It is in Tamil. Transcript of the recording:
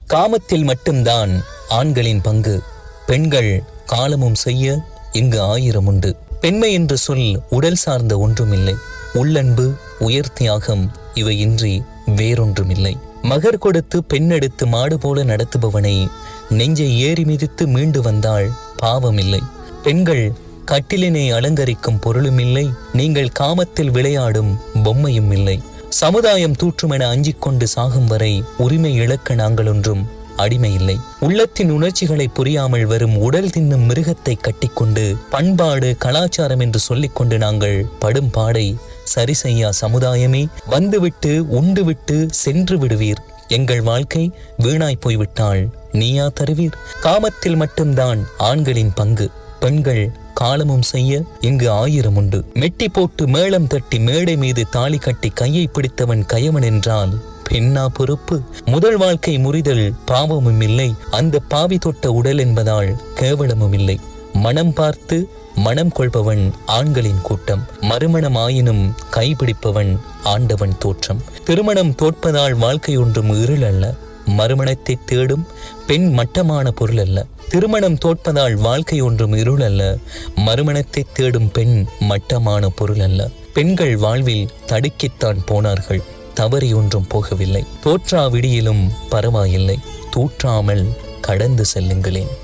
காமத்தில் மட்டும்தான் ஆண்களின் பங்கு, பெண்கள் காலமும் செய்ய இங்கு 1000 உண்டு. பெண்மை என்ற சொல் உடல் சார்ந்த ஒன்றுமில்லை. உள்ளன்பு, உயர் தியாகம் இவை இன்றி வேறொன்றுமில்லை. மகர் கொடுத்து பெண்ணெடுத்து மாடு போல நடத்துபவனை நெஞ்சை ஏறி மிதித்து மீண்டு வந்தால் பாவமில்லை. பெண்கள் கட்டிலினை அலங்கரிக்கும் பொருளும் இல்லை, நீங்கள் காமத்தில் விளையாடும் பொம்மையும் இல்லை. சமுதாயம் தூற்றுமென அஞ்சிக் கொண்டு சாகும் வரை உரிமை இழக்க நாங்கள் ஒன்றும் அடிமை இல்லை. உள்ளத்தின் உணர்ச்சிகளை புரியாமல் வரும் உடல் தின்னும் மிருகத்தை கட்டிக்கொண்டு பண்பாடு கலாச்சாரம் என்று சொல்லிக்கொண்டு நாங்கள் படும் பாடை சரி செய்யா சமுதாயமே, வந்துவிட்டு உண்டுவிட்டு சென்று விடுவீர். எங்கள் வாழ்க்கை வீணாய் போய்விட்டால் நீயா தருவீர்? காமத்தில் மட்டும்தான் ஆண்களின் பங்கு, பெண்கள் காலமும் செய்ய இங்கு 1000 உண்டு. மெட்டி போட்டு மேளம் தட்டி மேடை மீது தாலி கட்டி கையை பிடித்தவன் கயவன் என்றால் பெண்ணா பொறுப்பு? முதல் வாழ்க்கை முறிதல் பாவமும் இல்லை, அந்த பாவி தொட்ட உடல் என்பதால் கேவலமும் இல்லை. மனம் பார்த்து மனம் கொள்பவன் ஆண்களின் கூட்டம், மறுமணம் ஆயினும் கைப்பிடிப்பவன் ஆண்டவன் தோற்றம். திருமணம் தோற்பதால் வாழ்க்கை ஒன்றும் இருள் அல்ல, மறுமணத்தை தேடும் பெண் மட்டமான பொருள் அல்ல. திருமணம் தோற்பதால் வாழ்க்கை ஒன்றும் இருள் அல்ல, மறுமணத்தை தேடும் பெண் மட்டமான பொருள் அல்ல. பெண்கள் வாழ்வில் தடுக்கித்தான் போனார்கள், தவறி ஒன்றும் போகவில்லை. தோற்றா விடியிலும் பரவாயில்லை, தூற்றாமல் கடந்து செல்லுங்களேன்.